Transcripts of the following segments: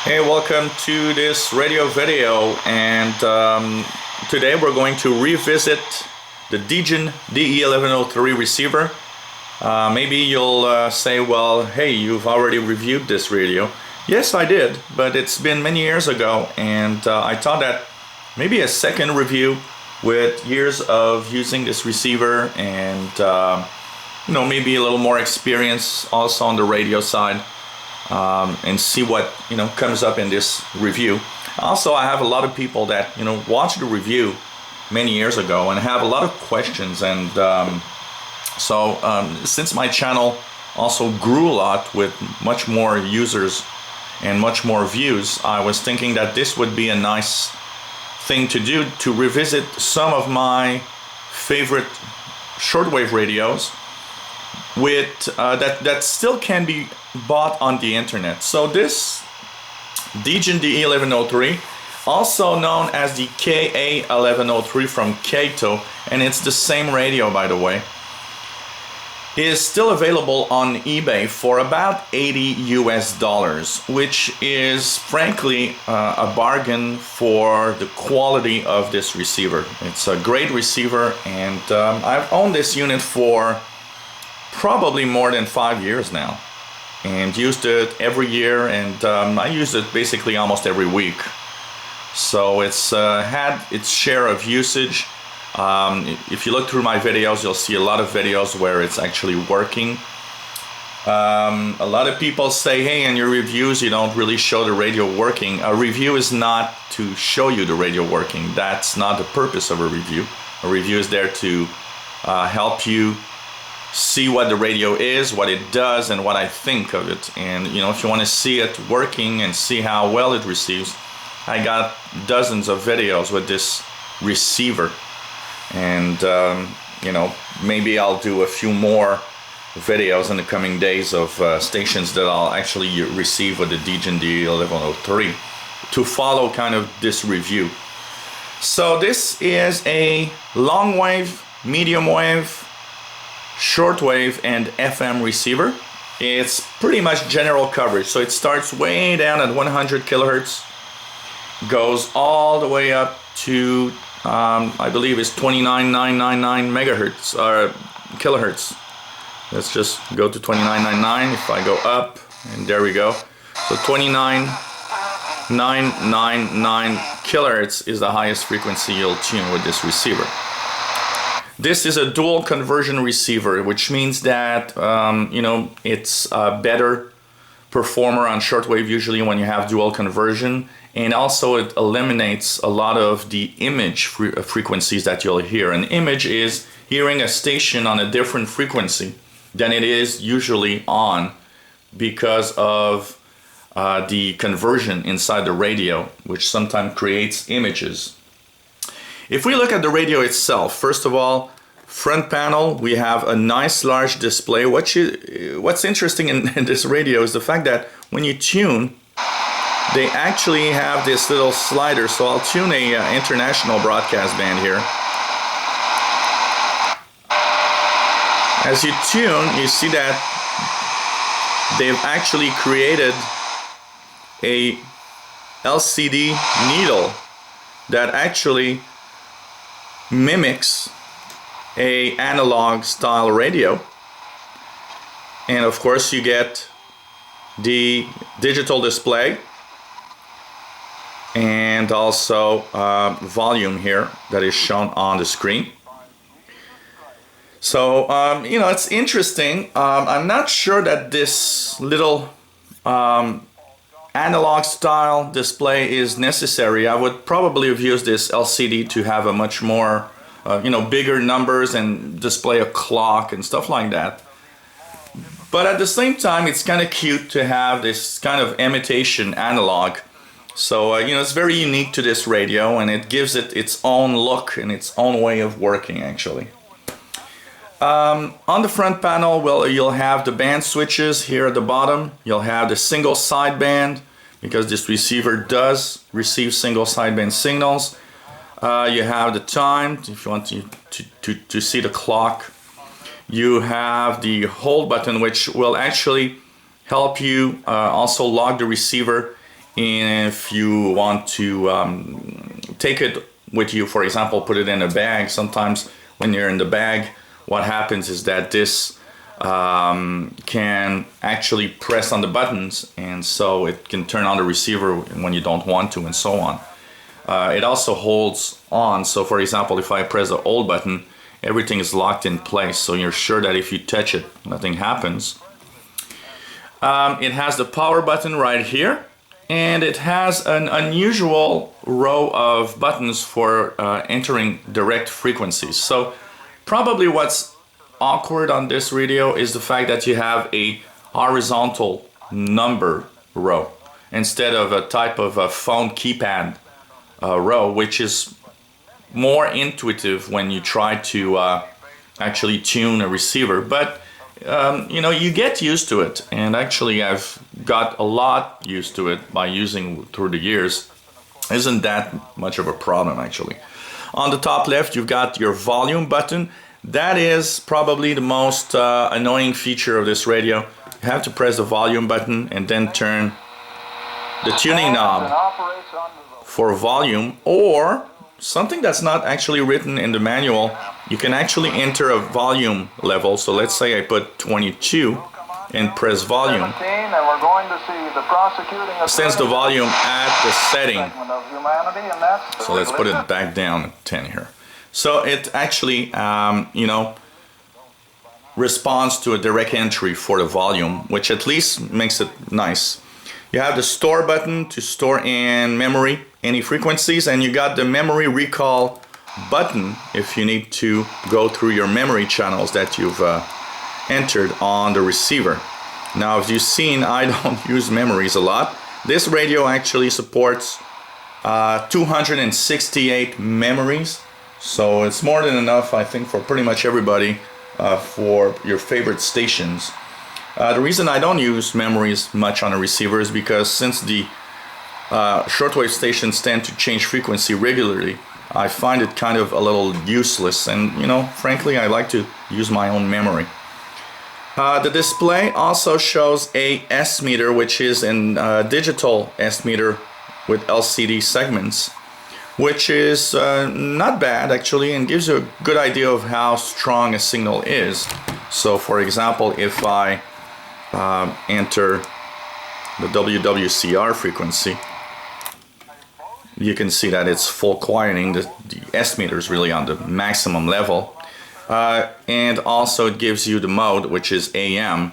Hey, welcome to this radio video, and today we're going to revisit the Degen DE1103 receiver. Maybe you'll say, well, hey, you've already reviewed this radio. Yes, I did, but it's been many years ago, and I thought that maybe a second review with years of using this receiver and maybe a little more experience also on the radio side. And see what comes up in this review. Also, I have a lot of people that watched the review many years ago and have a lot of questions, and since my channel also grew a lot with much more users and much more views, I was thinking that this would be a nice thing to do, to revisit some of my favorite shortwave radios with that still can be bought on the internet. So this Degen DE1103, also known as the KA1103 from Kaito, and it's the same radio, by the way, is still available on eBay for about $80 US, which is frankly a bargain for the quality of this receiver. It's a great receiver, and I've owned this unit for probably more than 5 years now, and used it every year, and I use it basically almost every week. So it's had its share of usage. If you look through my videos, you'll see a lot of videos where it's actually working. A lot of people say, hey, in your reviews you don't really show the radio working. A review is not to show you the radio working. That's not the purpose of a review. A review is there to help you see what the radio is, what it does, and what I think of it. And if you want to see it working and see how well it receives, I got dozens of videos with this receiver, and maybe I'll do a few more videos in the coming days of stations that I'll actually receive with the Degen DE1103 to follow kind of this review. So this is a Longwave, Mediumwave, Shortwave and FM receiver. It's pretty much general coverage, so it starts way down at 100 kilohertz, goes all the way up to I believe it's 29,999 megahertz or kilohertz. Let's just go to 2999. If I go up, and there we go. So 29,999 kilohertz is the highest frequency you'll tune with this receiver. This is a dual conversion receiver, which means that it's a better performer on shortwave usually when you have dual conversion, and also it eliminates a lot of the image frequencies that you'll hear. An image is hearing a station on a different frequency than it is usually on because of the conversion inside the radio, which sometimes creates images. If we look at the radio itself, first of all, front panel, we have a nice large display. What's interesting in this radio is the fact that when you tune, they actually have this little slider. So I'll tune a international broadcast band here. As you tune, you see that they've actually created a LCD needle that actually mimics a analog style radio, and of course you get the digital display and also volume here that is shown on the screen. So it's interesting. I'm not sure that this little analog style display is necessary. I would probably have used this LCD to have a much more bigger numbers and display a clock and stuff like that. But at the same time, it's kind of cute to have this kind of imitation analog. So it's very unique to this radio, and it gives it its own look and its own way of working actually. On the front panel, well, you'll have the band switches here at the bottom. You'll have the single sideband, because this receiver does receive single sideband signals. You have the time, if you want to see the clock. You have the hold button, which will actually help you also log the receiver if you want to take it with you, for example, put it in a bag, sometimes when you're in the bag, what happens is that this can actually press on the buttons, and so it can turn on the receiver when you don't want to, and so on. It also holds on, so for example, if I press the hold button, everything is locked in place, so you're sure that if you touch it, nothing happens. It has the power button right here, and it has an unusual row of buttons for entering direct frequencies. So probably what's awkward on this radio is the fact that you have a horizontal number row instead of a type of a phone keypad row, which is more intuitive when you try to actually tune a receiver. But you know, you get used to it, and actually I've got a lot used to it by using through the years. Isn't that much of a problem actually. On the top left you've got your volume button. That is probably the most annoying feature of this radio. You have to press the volume button and then turn the tuning knob for volume, or something that's not actually written in the manual. You can actually enter a volume level. So let's say I put 22 and press volume. Sends the volume at the setting. So let's put it back down at 10 here. So it actually, you know, responds to a direct entry for the volume, which at least makes it nice. You have the store button to store in memory any frequencies, and you got the memory recall button if you need to go through your memory channels that you've entered on the receiver. Now, as you've seen, I don't use memories a lot. This radio actually supports 268 memories, so it's more than enough, I think, for pretty much everybody for your favorite stations. The reason I don't use memories much on a receiver is because since the shortwave stations tend to change frequency regularly, I find it kind of a little useless, and you know, frankly, I like to use my own memory. The display also shows a S-meter, which is a digital S-meter with LCD segments, which is not bad actually, and gives you a good idea of how strong a signal is. So for example, if I enter the WWCR frequency, you can see that it's full quieting. The S-meter is really on the maximum level, and also it gives you the mode, which is AM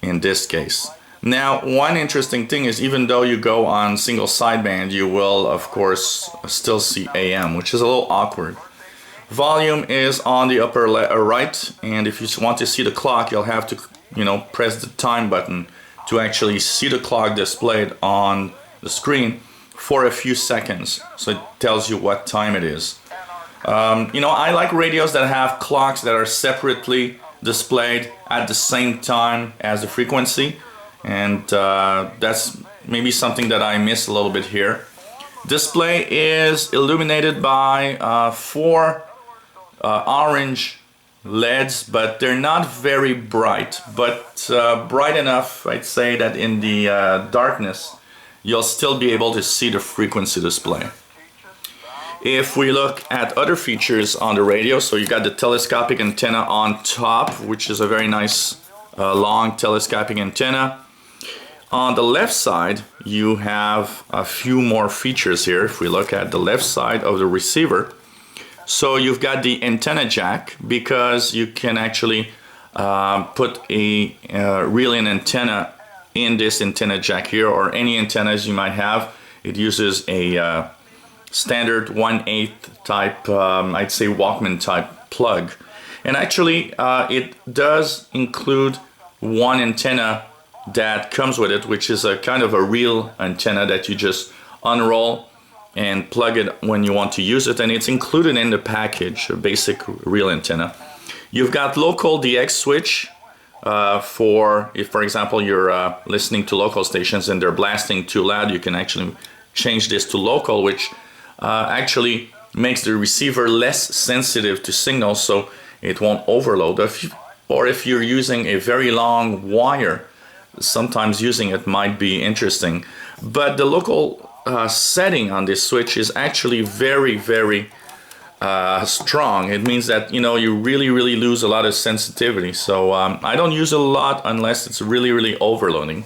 in this case. Now, one interesting thing is, even though you go on single sideband, you will of course still see AM, which is a little awkward. Volume is on the upper right, and if you want to see the clock, you'll have to, you know, press the time button to actually see the clock displayed on the screen for a few seconds, so it tells you what time it is. You know, I like radios that have clocks that are separately displayed at the same time as the frequency, and that's maybe something that I miss a little bit here. Display is illuminated by 4 orange LEDs, but they're not very bright, but bright enough, I'd say, that in the darkness you'll still be able to see the frequency display. If we look at other features on the radio, so you got the telescopic antenna on top, which is a very nice long telescopic antenna. On the left side you have a few more features here. If we look at the left side of the receiver, so you've got the antenna jack, because you can actually put a real-in antenna in this antenna jack here, or any antennas you might have. It uses a standard 1/8 type, I'd say Walkman type plug, and actually it does include one antenna that comes with it, which is a kind of a real antenna that you just unroll and plug it when you want to use it, and it's included in the package, a basic real antenna. You've got local DX switch for if, for example, you're listening to local stations and they're blasting too loud, you can actually change this to local, which actually makes the receiver less sensitive to signals, so it won't overload. Or if you're using a very long wire sometimes using it might be interesting. But the local setting on this switch is actually very, very strong. It means that, you know, you really lose a lot of sensitivity. So I don't use it a lot unless it's really overloading.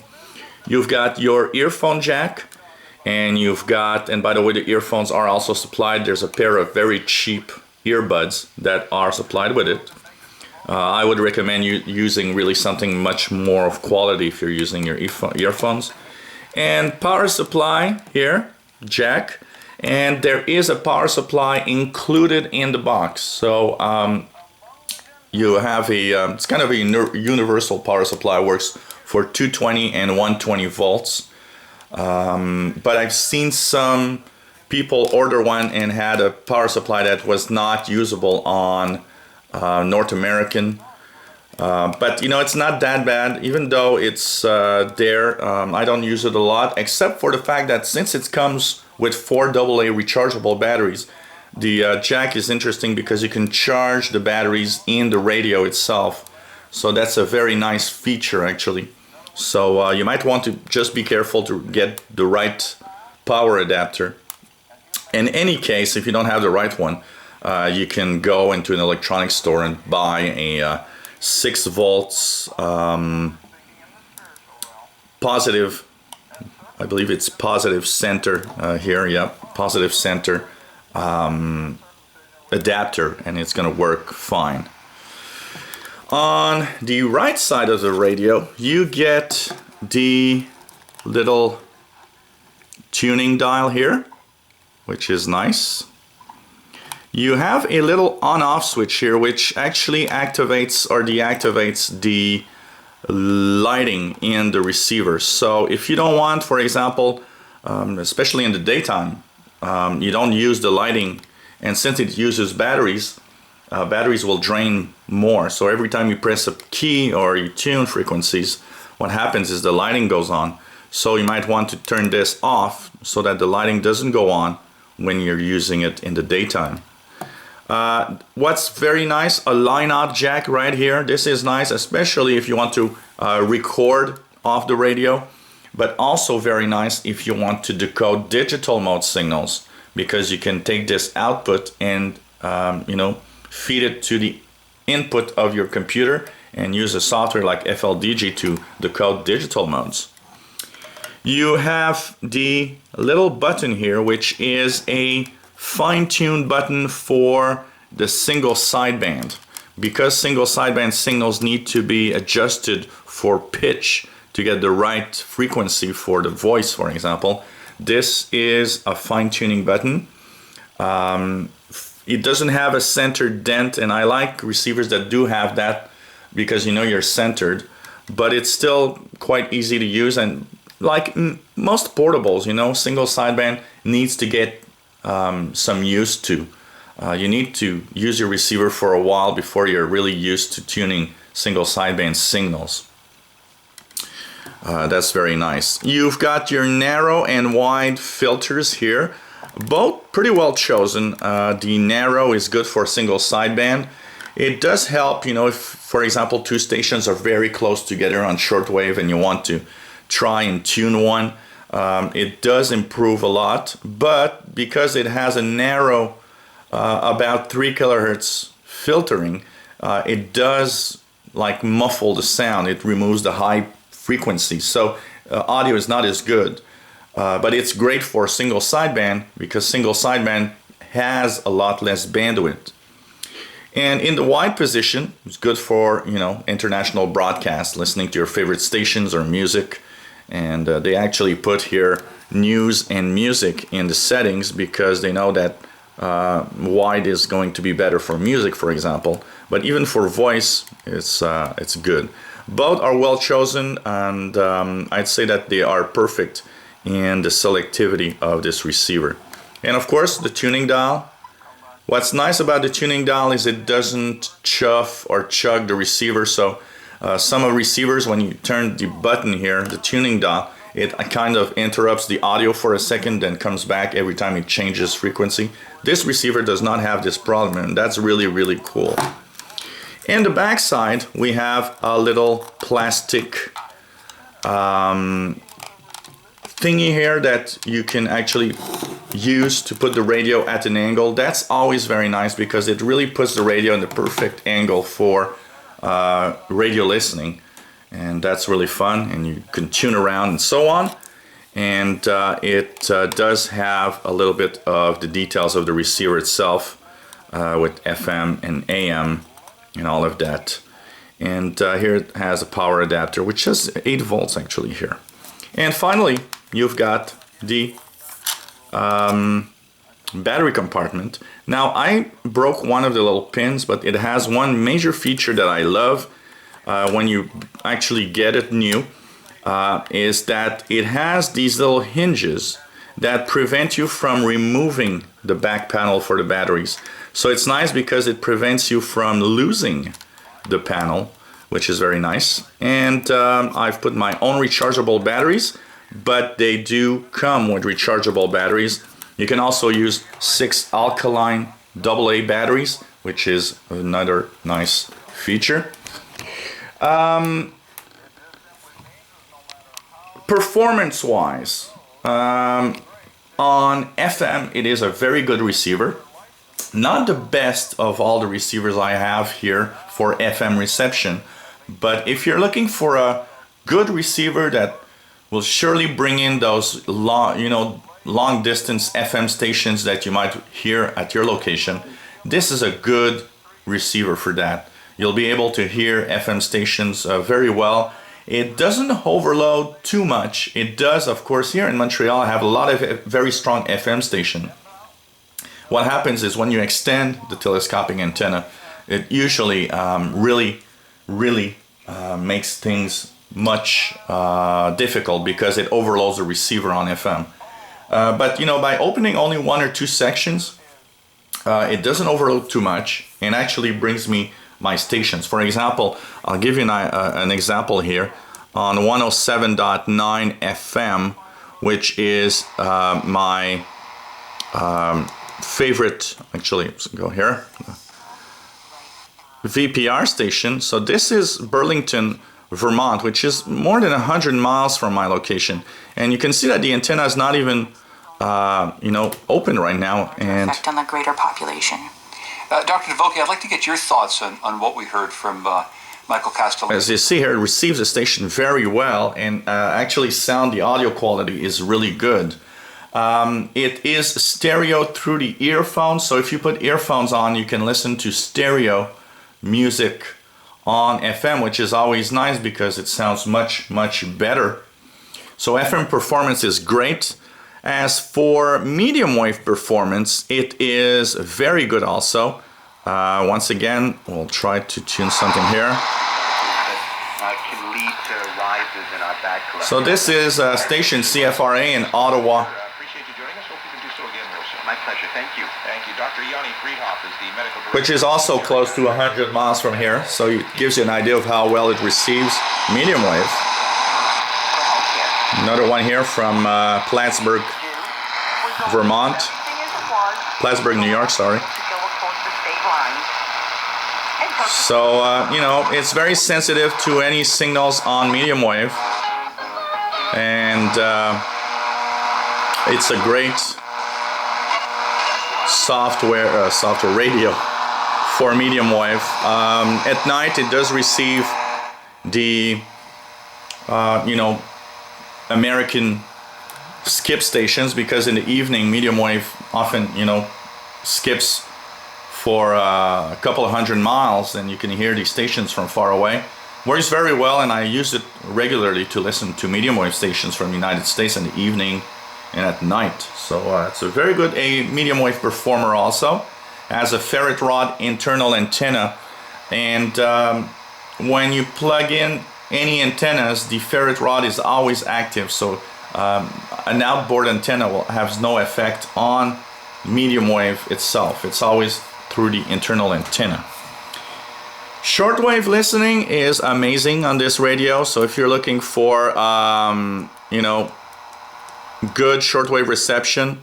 You've got your earphone jack, and you've got, and by the way, the earphones are also supplied. There's a pair of very cheap earbuds that are supplied with it. I would recommend you using really something much more of quality if you're using your earphones. And power supply here, jack, and there is a power supply included in the box. So you have a, it's kind of a universal power supply, works for 220 and 120 volts. But I've seen some people order one and had a power supply that was not usable on North American. But you know, it's not that bad, even though it's there. I don't use it a lot, except for the fact that since it comes with 4 AA rechargeable batteries, the jack is interesting because you can charge the batteries in the radio itself. So that's a very nice feature actually. So you might want to just be careful to get the right power adapter. In any case, if you don't have the right one, you can go into an electronics store and buy a 6 volts positive, I believe it's positive center here, yeah, positive center adapter, and it's gonna work fine. On the right side of the radio, you get the little tuning dial here, which is nice. You have a little on-off switch here, which actually activates or deactivates the lighting in the receiver. So if you don't want, for example, especially in the daytime, you don't use the lighting, and since it uses batteries, batteries will drain more. So every time you press a key or you tune frequencies, what happens is the lighting goes on. So you might want to turn this off so that the lighting doesn't go on when you're using it in the daytime. What's very nice, a line-out jack right here. This is nice, especially if you want to record off the radio, but also very nice if you want to decode digital mode signals, because you can take this output and you know, feed it to the input of your computer and use a software like FLDG to decode digital modes. You have the little button here, which is a fine-tuned button for the single sideband. Because single sideband signals need to be adjusted for pitch to get the right frequency for the voice, for example, this is a fine-tuning button. It doesn't have a centered dent, and I like receivers that do have that because you know you're centered, but it's still quite easy to use. And like most portables, you know, single sideband needs to get some use to. You need to use your receiver for a while before you're really used to tuning single sideband signals. That's very nice. You've got your narrow and wide filters here, both pretty well chosen. The narrow is good for single sideband. It does help, you know, if, for example, 2 stations are very close together on shortwave and you want to try and tune one. It does improve a lot, but because it has a narrow, about 3 kilohertz filtering, it does like muffle the sound. It removes the high frequency, so audio is not as good. But it's great for single sideband because single sideband has a lot less bandwidth. And in the wide position, it's good for, you know, international broadcast, listening to your favorite stations or music. And they actually put here news and music in the settings because they know that wide is going to be better for music, for example. But even for voice, it's good. Both are well chosen, and I'd say that they are perfect in the selectivity of this receiver. And of course, the tuning dial. What's nice about the tuning dial is it doesn't chuff or chug the receiver. So some of receivers, when you turn the button here, the tuning dial, it kind of interrupts the audio for a second, then comes back every time it changes frequency. This receiver does not have this problem, and that's really cool. In the back side, we have a little plastic thingy here that you can actually use to put the radio at an angle. That's always very nice because it really puts the radio in the perfect angle for radio listening, and that's really fun, and you can tune around and so on. And it does have a little bit of the details of the receiver itself with FM and AM and all of that. And here it has a power adapter, which is 8 volts actually here. And finally, you've got the battery compartment. Now, I broke one of the little pins, but it has one major feature that I love when you actually get it new, is that it has these little hinges that prevent you from removing the back panel for the batteries. So it's nice because it prevents you from losing the panel, which is very nice. And I've put my own rechargeable batteries, but they do come with rechargeable batteries. You can also use 6 alkaline AA batteries, which is another nice feature. Performance-wise, on FM, it is a very good receiver. Not the best of all the receivers I have here for FM reception, but if you're looking for a good receiver that will surely bring in those long distance FM stations that you might hear at your location, this is a good receiver for that. You'll be able to hear FM stations very well. It doesn't overload too much. It does, of course, here in Montreal, have a lot of very strong FM station. What happens is when you extend the telescopic antenna, it usually really makes things much difficult because it overloads the receiver on FM. But by opening only 1 or 2 sections, it doesn't overload too much and actually brings me my stations. For example, I'll give you an example here on 107.9 FM, which is my favorite, actually, let's go here, VPR station. So this is Burlington, Vermont, which is more than 100 miles from my location. And you can see that the antenna is not even, open right now. And effect on the greater population. Dr. DeVolke, I'd like to get your thoughts on what we heard from Michael Castellano. As you see here, it receives the station very well, and actually the audio quality is really good. It is stereo through the earphones, so if you put earphones on, you can listen to stereo music on FM, which is always nice because it sounds much better. So FM performance is great. As for medium wave performance, it is very good also. Once again, we'll try to tune something here. Can lead to rises in our back collection. So this is station CFRA in Ottawa. Appreciate you joining us. Hope you can do so again real soon. My pleasure. Thank you. Thank you. Dr. Yanni Freehoff is the medical director. Which is also close to 100 miles from here, so it gives you an idea of how well it receives medium wave. Another one here from Plattsburgh, Vermont. Plattsburgh, New York, sorry. So, it's very sensitive to any signals on medium wave. And it's a great software radio for medium wave. At night, it does receive the, American skip stations, because in the evening medium wave often skips for a couple of 100 miles, and you can hear these stations from far away. Works very well, and I use it regularly to listen to medium wave stations from the United States in the evening and at night. So it's a very good medium wave performer. Also has a ferrite rod internal antenna, and when you plug in any antennas, the ferrite rod is always active, so an outboard antenna has no effect on medium wave itself. It's always through the internal antenna. Shortwave listening is amazing on this radio, so if you're looking for good shortwave reception,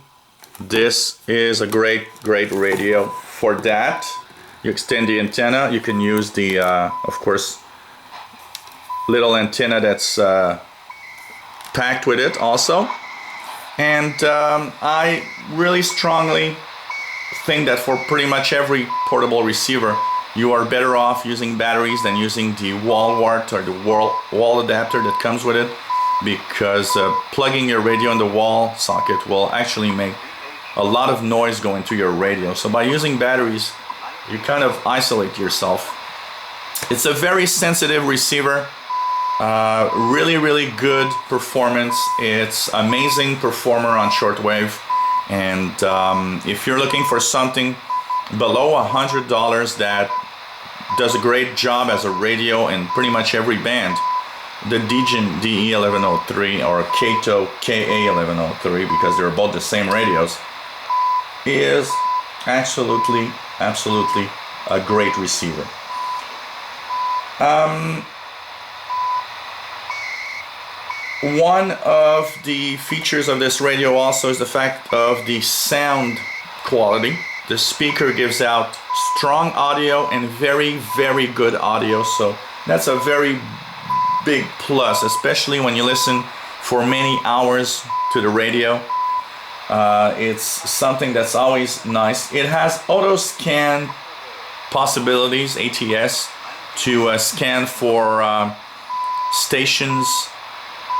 this is a great radio for that. You extend the antenna, you can use the of course little antenna that's packed with it also. And I really strongly think that for pretty much every portable receiver, you are better off using batteries than using the wall wart or the wall adapter that comes with it, because plugging your radio in the wall socket will actually make a lot of noise going through your radio. So by using batteries, you kind of isolate yourself. It's a very sensitive receiver. Really good performance. It's amazing performer on shortwave, and if you're looking for something below $100 that does a great job as a radio in pretty much every band, the Degen DE1103 or Kaito KA1103, because they're both the same radios, is absolutely a great receiver. One of the features of this radio also is the fact of the sound quality. The speaker gives out strong audio and very good audio, so that's a very big plus, especially when you listen for many hours to the radio. It's something that's always nice. It has auto scan possibilities, ATS, to scan for stations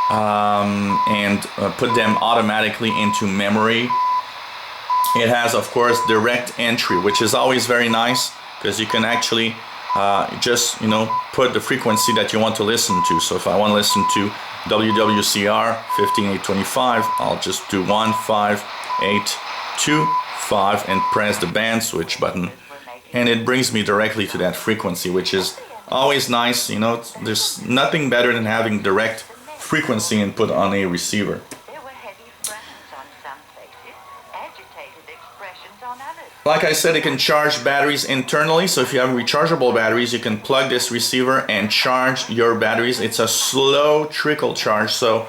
and put them automatically into memory. It has, of course, direct entry, which is always very nice, because you can actually just, put the frequency that you want to listen to. So if I want to listen to WWCR 15825, I'll just do 15825 and press the band switch button, and it brings me directly to that frequency, which is always nice. There's nothing better than having direct frequency input on a receiver. Like I said, it can charge batteries internally, so if you have rechargeable batteries, you can plug this receiver and charge your batteries. It's a slow trickle charge, so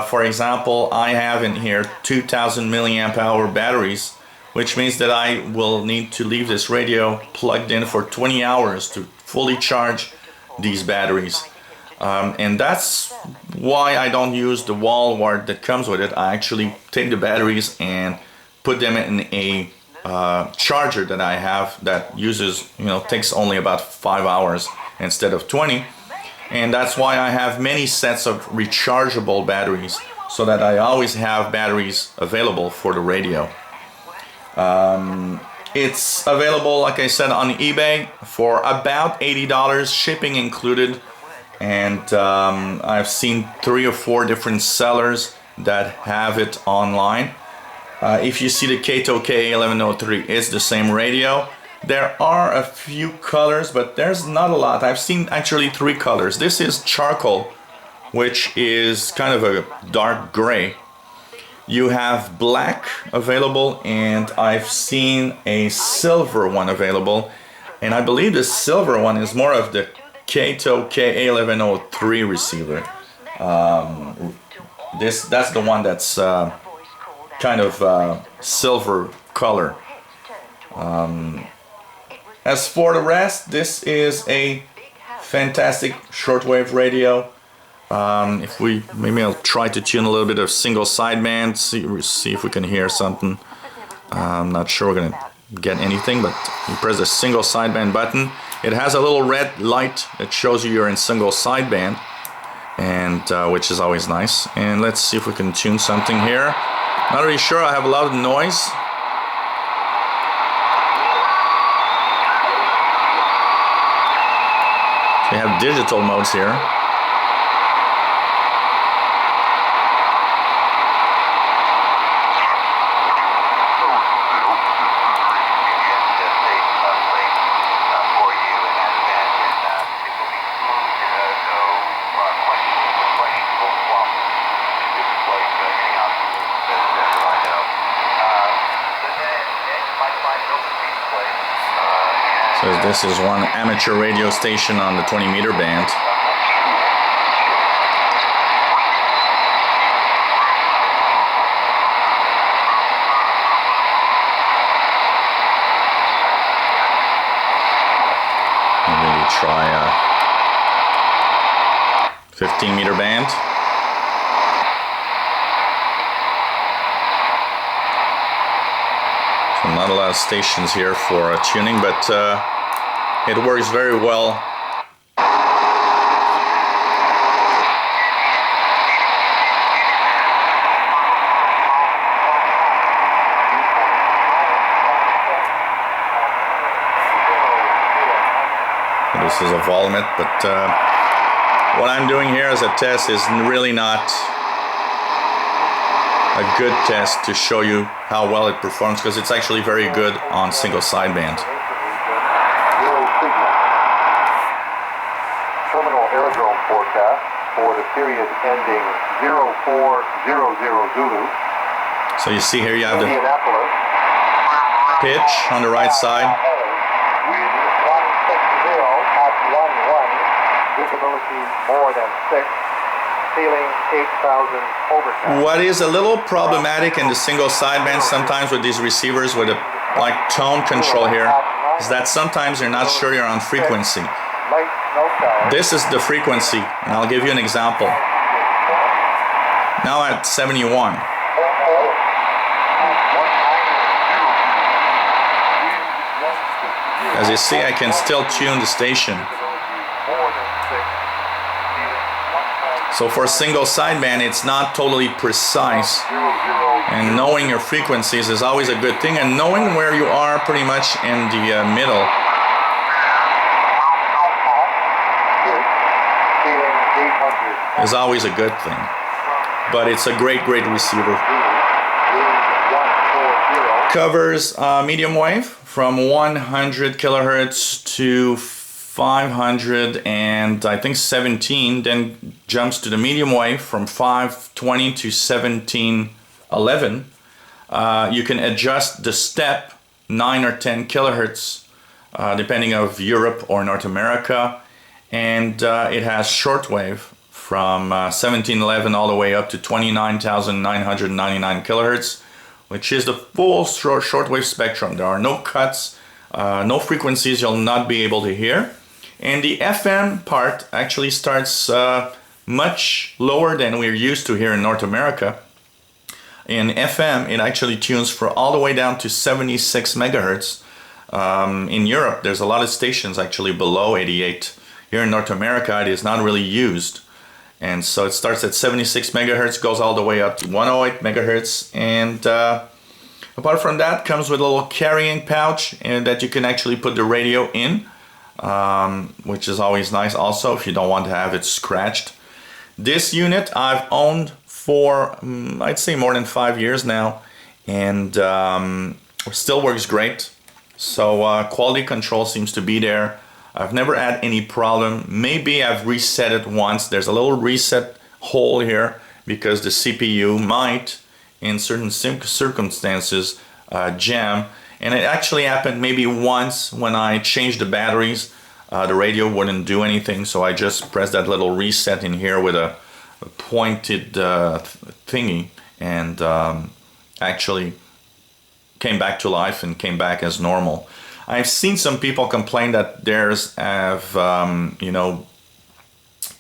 for example, I have in here 2000 milliamp hour batteries, which means that I will need to leave this radio plugged in for 20 hours to fully charge these batteries. And that's why I don't use the wall wart that comes with it. I actually take the batteries and put them in a charger that I have that uses, takes only about 5 hours instead of 20. And that's why I have many sets of rechargeable batteries, so that I always have batteries available for the radio. It's available, like I said, on eBay for about $80, shipping included. And I've seen 3 or 4 different sellers that have it online. If you see the Kaito KA1103, it's the same radio. There are a few colors, but there's not a lot. I've seen actually 3 colors. This is charcoal, which is kind of a dark gray. You have black available, and I've seen a silver one available. And I believe the silver one is more of the Kaito KA1103 receiver. That's the one that's kind of silver color. As for the rest, this is a fantastic shortwave radio. Maybe I'll try to tune a little bit of single sideband, see if we can hear something. I'm not sure we're gonna get anything, but you press the single sideband button. It has a little red light that shows you're in single sideband, and which is always nice. And let's see if we can tune something here. Not really sure. I have a lot of noise. We have digital modes here. So this is one amateur radio station on the 20-meter band. Maybe try a 15-meter band. not a lot of stations here for tuning, but it works very well. This is a volume, but what I'm doing here as a test is really not a good test to show you how well it performs, because it's actually very good on single sideband. Terminal aerodrome forecast for the period ending 0400 Zulu. So you see here you have the pitch on the right side. Visibility more than 6, ceiling 8,000 overcast. What is a little problematic in the single sideband sometimes with these receivers with a like tone control here is that sometimes you're not sure you're on frequency. This is the frequency, and I'll give you an example. Now at 71. As you see, I can still tune the station. So for single sideband, it's not totally precise, and knowing your frequencies is always a good thing, and knowing where you are pretty much in the middle is always a good thing. But it's a great receiver. Covers medium wave from 100 kilohertz to 500 and I think 17, then jumps to the medium wave from 520 to 1711. You can adjust the step 9 or 10 kilohertz depending of Europe or North America, and it has shortwave from 1711 all the way up to 29,999 kilohertz, which is the full shortwave spectrum. There are no cuts, no frequencies you'll not be able to hear. And the FM part actually starts much lower than we're used to here in North America. In FM, it actually tunes for all the way down to 76 megahertz. In Europe, there's a lot of stations actually below 88. Here in North America, it is not really used. And so it starts at 76 megahertz, goes all the way up to 108 megahertz. And apart from that, comes with a little carrying pouch and that you can actually put the radio in. Which is always nice also if you don't want to have it scratched. This unit I've owned for I'd say more than 5 years now, and still works great. So quality control seems to be there. I've never had any problem. Maybe I've reset it once. There's a little reset hole here because the CPU might in certain circumstances jam. And it actually happened maybe once when I changed the batteries. The radio wouldn't do anything, so I just pressed that little reset in here with a pointed thingy, and actually came back to life and came back as normal. I've seen some people complain that theirs have, you know,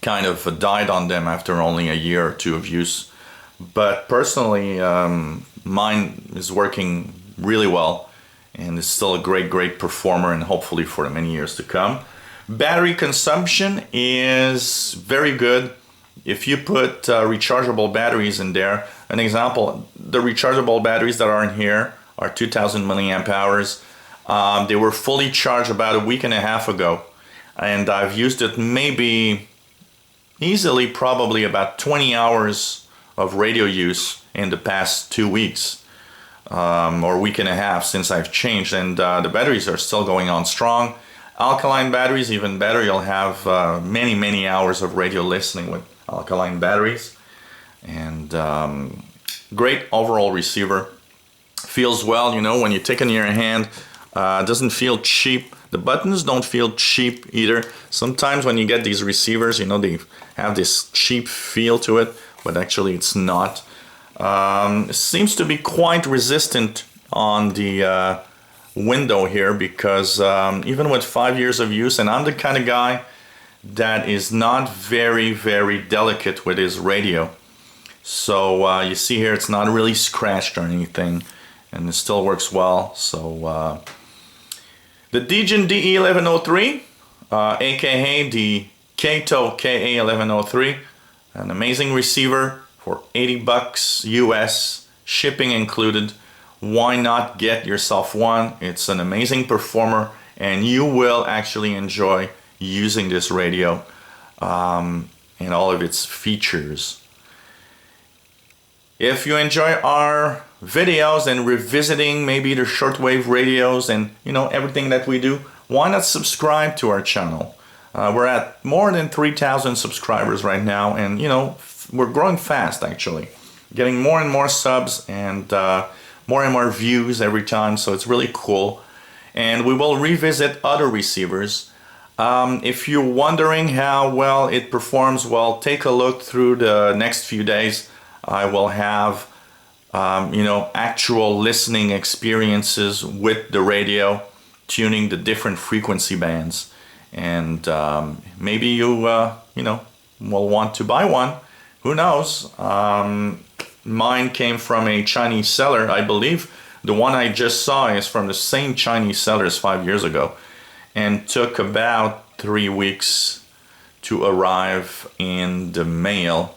kind of died on them after only a year or two of use. But personally, mine is working really well. And is still a great performer, and hopefully for the many years to come. Battery consumption is very good. If you put rechargeable batteries in there, an example, the rechargeable batteries that are in here are 2000 milliamp hours. They were fully charged about a week and a half ago, and I've used it maybe easily probably about 20 hours of radio use in the past 2 weeks. Or week and a half since I've changed, and the batteries are still going on strong. Alkaline batteries, even better. You'll have many hours of radio listening with alkaline batteries, and great overall receiver. Feels well, you know, when you take it in your hand. Doesn't feel cheap. The buttons don't feel cheap either. Sometimes when you get these receivers, you know, they have this cheap feel to it, but actually it's not. It seems to be quite resistant on the window here, because even with 5 years of use, and I'm the kind of guy that is not very delicate with his radio, so you see here it's not really scratched or anything, and it still works well. So the Degen DE1103, aka the Kaito KA1103, an amazing receiver for $80 US, shipping included. Why not get yourself one? It's an amazing performer, and you will actually enjoy using this radio and all of its features. If you enjoy our videos and revisiting maybe the shortwave radios and everything that we do, why not subscribe to our channel? We're at more than 3,000 subscribers right now, and we're growing fast actually, getting more and more subs and more views every time, so it's really cool. And we will revisit other receivers. If you're wondering how well it performs, well, take a look through the next few days. I will have actual listening experiences with the radio, tuning the different frequency bands, and maybe you will want to buy one. Who knows? Mine came from a Chinese seller, I believe. The one I just saw is from the same Chinese sellers 5 years ago, and took about 3 weeks to arrive in the mail,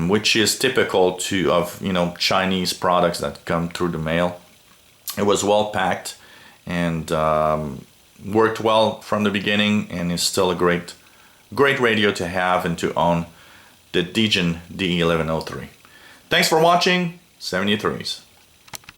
which is typical of Chinese products that come through the mail. It was well packed and worked well from the beginning, and is still a great radio to have and to own, the Degen DE1103. Thanks for watching. 73s.